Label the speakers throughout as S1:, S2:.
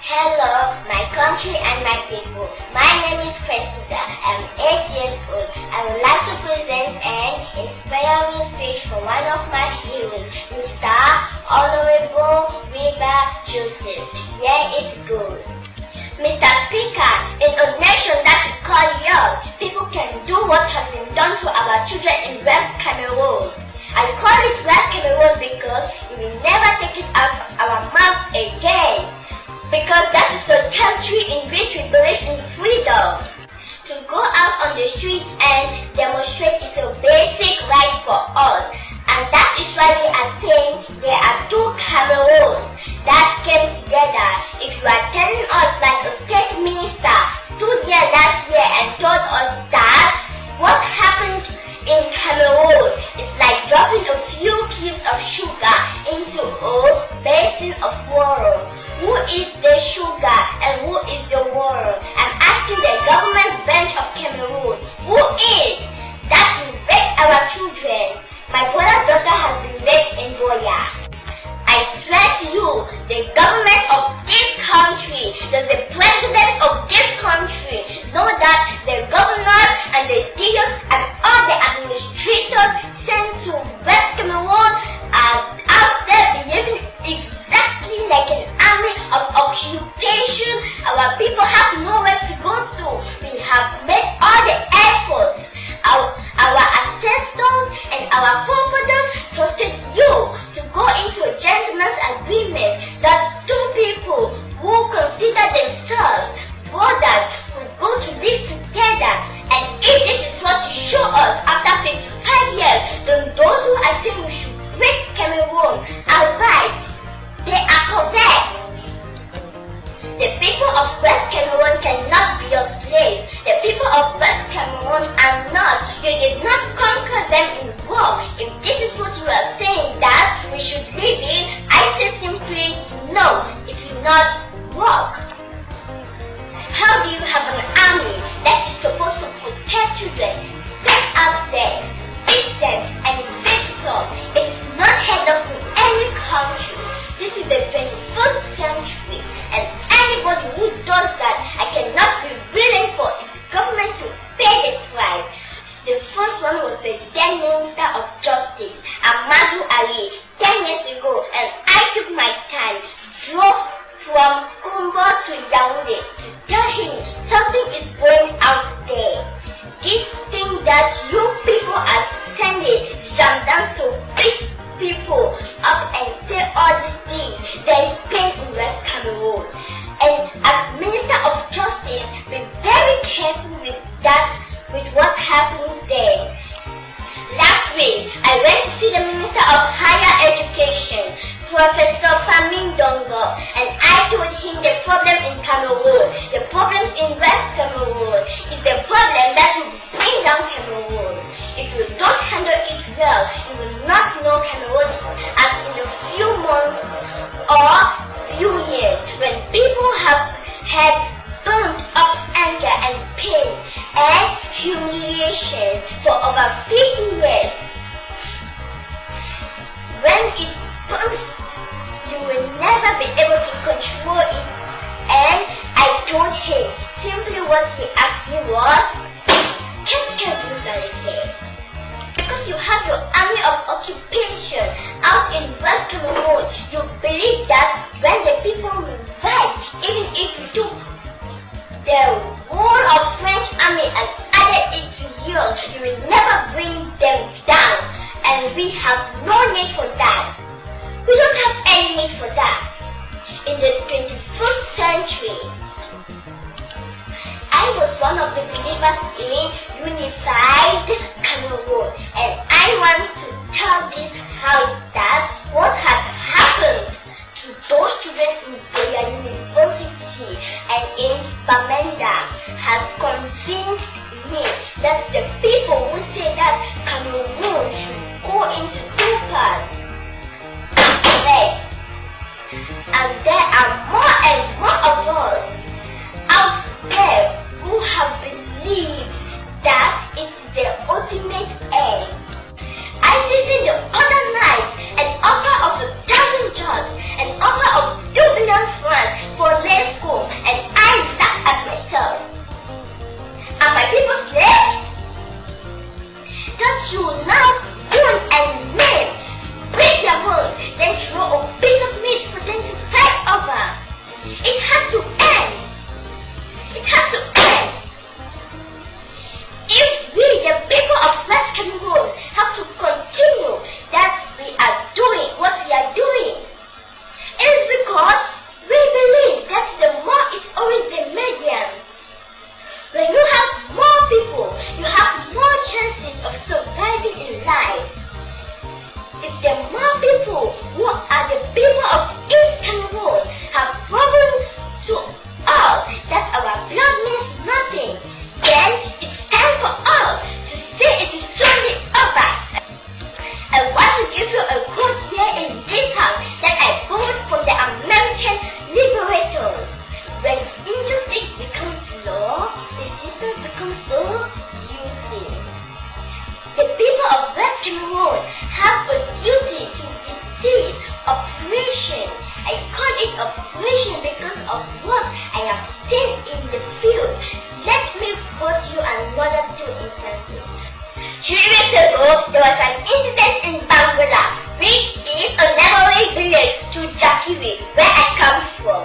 S1: Hello, my country and my people. My name is Cressida. I'm 8 years old. I would like to present an inspiring speech from one of my heroes, Mr. Honorable Wirba. Here it goes. Mr. Speaker, in a nation that is called young, people can do what has been done to our children in West Cameroon. I call it West Cameroon because we will never take it out of our mouth again. Because that is a country in which we believe in freedom. To go out on the streets and demonstrate is a basic right for us. And that is why we are saying there are two Cameroons that came together. If you are telling us like a state minister stood here last year and told us that what happened in Cameroon is like dropping a few cubes of sugar into a basin of water. Who is the sugar and who is the water? I'm asking the government bench of Cameroon. Who is? That will rape our children. My brother's daughter has been raped in Boya. I swear to you, the government of this country, the president of this country, know that the governors and the DOs and all the administrators sent to West Cameroon are out there behaving exactly like an army of occupation. Our people have nowhere to go to. We have made all the efforts. Our ancestors and our forefathers trusted you to go into a gentleman's agreement that two people who consider themselves brothers would go to live together. And if this is what you show us after 55 years, then those who are saying we should break Cameroon are right. They are correct. The people of West Cameroon cannot be your slaves. The people of West Cameroon are not. You did not conquer them in war. If this is what you are saying that we should live in, I say simply no. It will not work. How do you have an army that is supposed to protect children, step out there, beat them and beat some? It is not heard of in any country. This is the 21st century, and anybody who does that, I cannot be willing for its government to pay the price. The first one was the then Minister of Justice, Amadou Ali, 10 years ago, and I took my time, drove from Kumbo to Yaoundé to tell him something is going out there. This thing that you people are sending gendarmes to beat people up and say all these things, there is pain in West Cameroon. And as Minister of Justice, be very careful with that, with what happens there. Last week, I went to see the Minister of Higher Education, Professor Famin Dongo, and I told him the problem in Cameroon, the problems in West Cameroon, is the problem that will bring down Cameroon. If you don't handle it well, you will not know Cameroon as in a few months or few years, when people have had burnt up anger and pain and humiliation for over 50 years. When it burns, you will never be able to control it. And I told him, simply what he asked me was, qu'est-ce que vous allez faire? Because you have your army of occupation out in West Cameroon, you believe that when the people will fight, even if you took the whole of French army and added it to yours, you will never bring them down. And we have no need for that. We don't have any need for that. In the 21st century, I was one of the believers in unified Cameroon, and I want to tell this house that what has happened to those children in Boya University and in Bamenda has convinced me that the people who say that Cameroon should go into two parts, correct. And there are more and more of us out there who have believed that it's the ultimate end. I listened the other night an offer of a frustration because of what I have seen in the field. Let me quote you another two instances. 3 weeks ago, there was an incident in Bangla, which is a neighboring village to Jakiri, where I come from.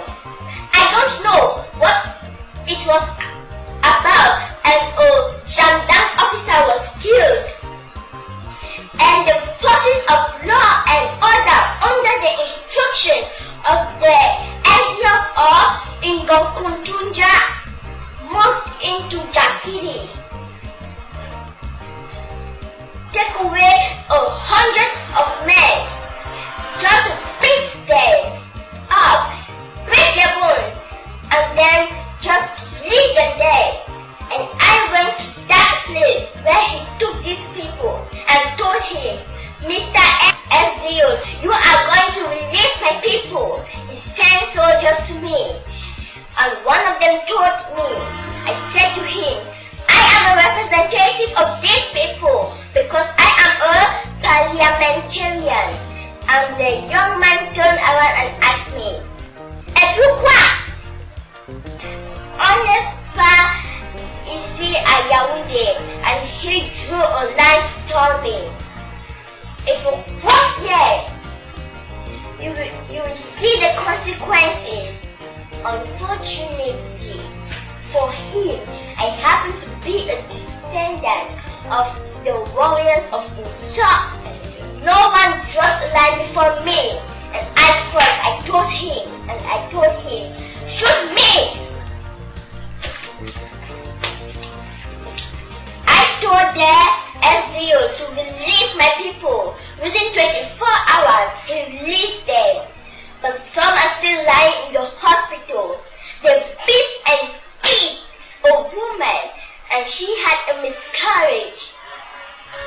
S1: I don't know what it was about, and a gendarme officer was killed. And the forces of law and order, under the instruction of the SDF of Ingokuntunja, moved into Jakiri. Take away 100 of men, just to beat them up, break their bones, and then just leave them there. And I went to that place where he took these people and told him, Mr. SDO, you are going to release my people. He sent soldiers to me, and one of them told me, I said to him, I am a representative of these people because I am a parliamentarian. And the young man turned around and asked me, et pourquoi? Honest pas ici à Yaoundé, and he drew a line to me. If you walk here, you will see the consequences. Unfortunately for him, I happen to be a descendant of the warriors of Usa. No one dropped a line before me, and I told him, shoot me! I told the SDO to release my people. Within 24 hours, he released them. But some are still lying in the hospital. They beat and beat a woman, and she had a miscarriage.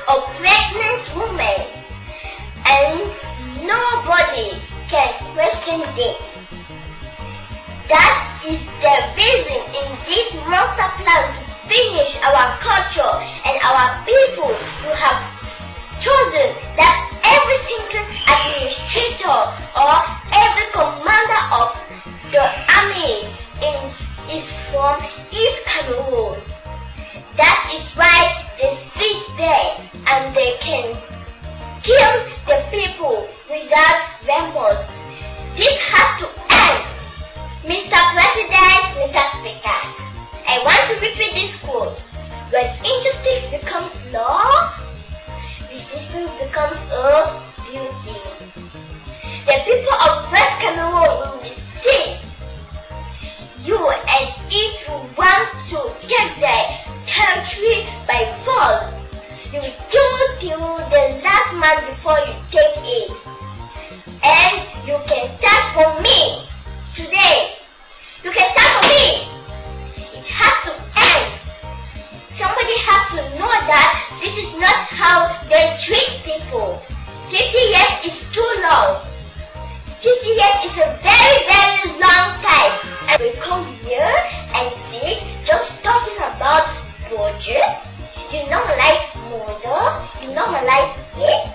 S1: A pregnant woman, and nobody can question this. That is the reason in this monster plan to finish our culture and our people who have chosen that every single administrator or every commander of the army is from East Cameroon. That is why they sit there and they can kill the people without remorse. This has to end. Mr. President, Mr. Speaker, I want to repeat this quote. When injustice becomes law, resistance becomes a beauty. The people of West Cameroon will receive you, and if you want to take their territory by force, you will do till the last man before you take it. And you can start for me today. You can start for me. It has to end. Somebody has to know that this is not how they treat people. 50 years is too long. 50 years is a very, very long time. And we come here and see just talking about budget. You normalize murder. You normalize rape.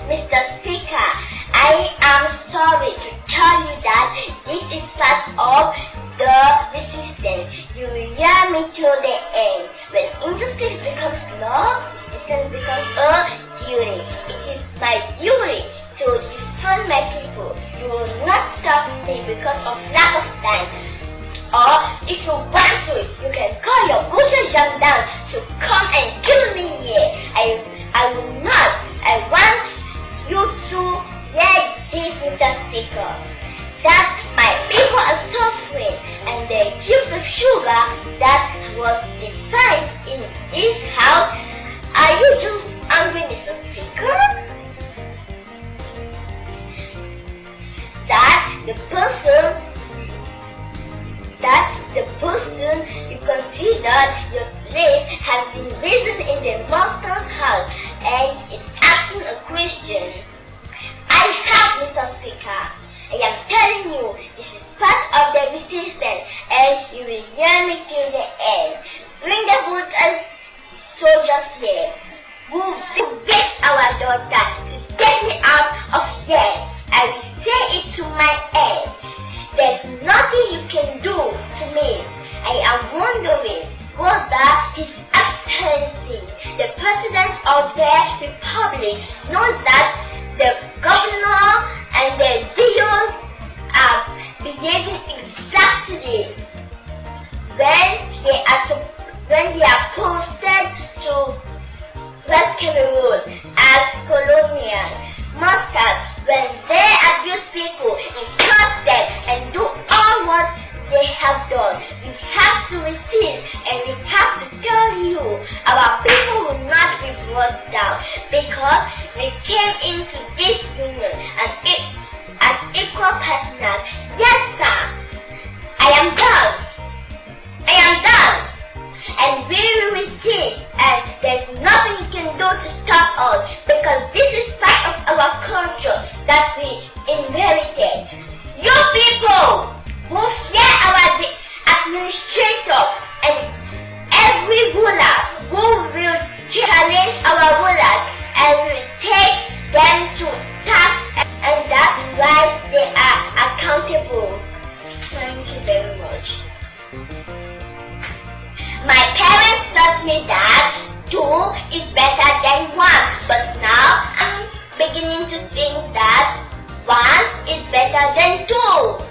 S1: Mr. Speaker, I am sorry to tell you that this is part of the resistance. You will hear me till the end. When injustice becomes law, resistance becomes a duty. It is my duty to defend my people. You will not stop me because of lack of time. Or if you want to, you can call your butcher gendarme to come and kill me here. I will not. I want you to hear this, Mr. Speaker, that my people are suffering, and the cubes of sugar that was defined in this house. Are you just angry, Mr. Speaker? That the person you consider your slave has been risen in the master's house and is asking a question. I have, Mr. Speaker. I am telling you, this is part of the resistance, and you will hear me till the end. Bring the booters, soldiers here, who get our daughter to take me out of here. I will say it to my head. There's nothing you can do to me. I am wondering whether His Excellency, the President of the Republic, knows that the governor and the DOs are behaving exactly when they are posted to West Cameroon as colonial monsters, when they abuse people, insult them, and do all what they have done. We have to resist, and we have to tell you our people will not be brought down, because we came into this union as equal partners. Yes, sir. I am done. And we will resist, and there's nothing you can do to stop us, because this is part of our culture that we inherited. You people who fear our administrator and every ruler who will challenge our rulers, and will take them to task, and that's why they are accountable. Thank you very much. My parents taught me that 2 is better than 1, but now I'm beginning to think that 1 is better than 2.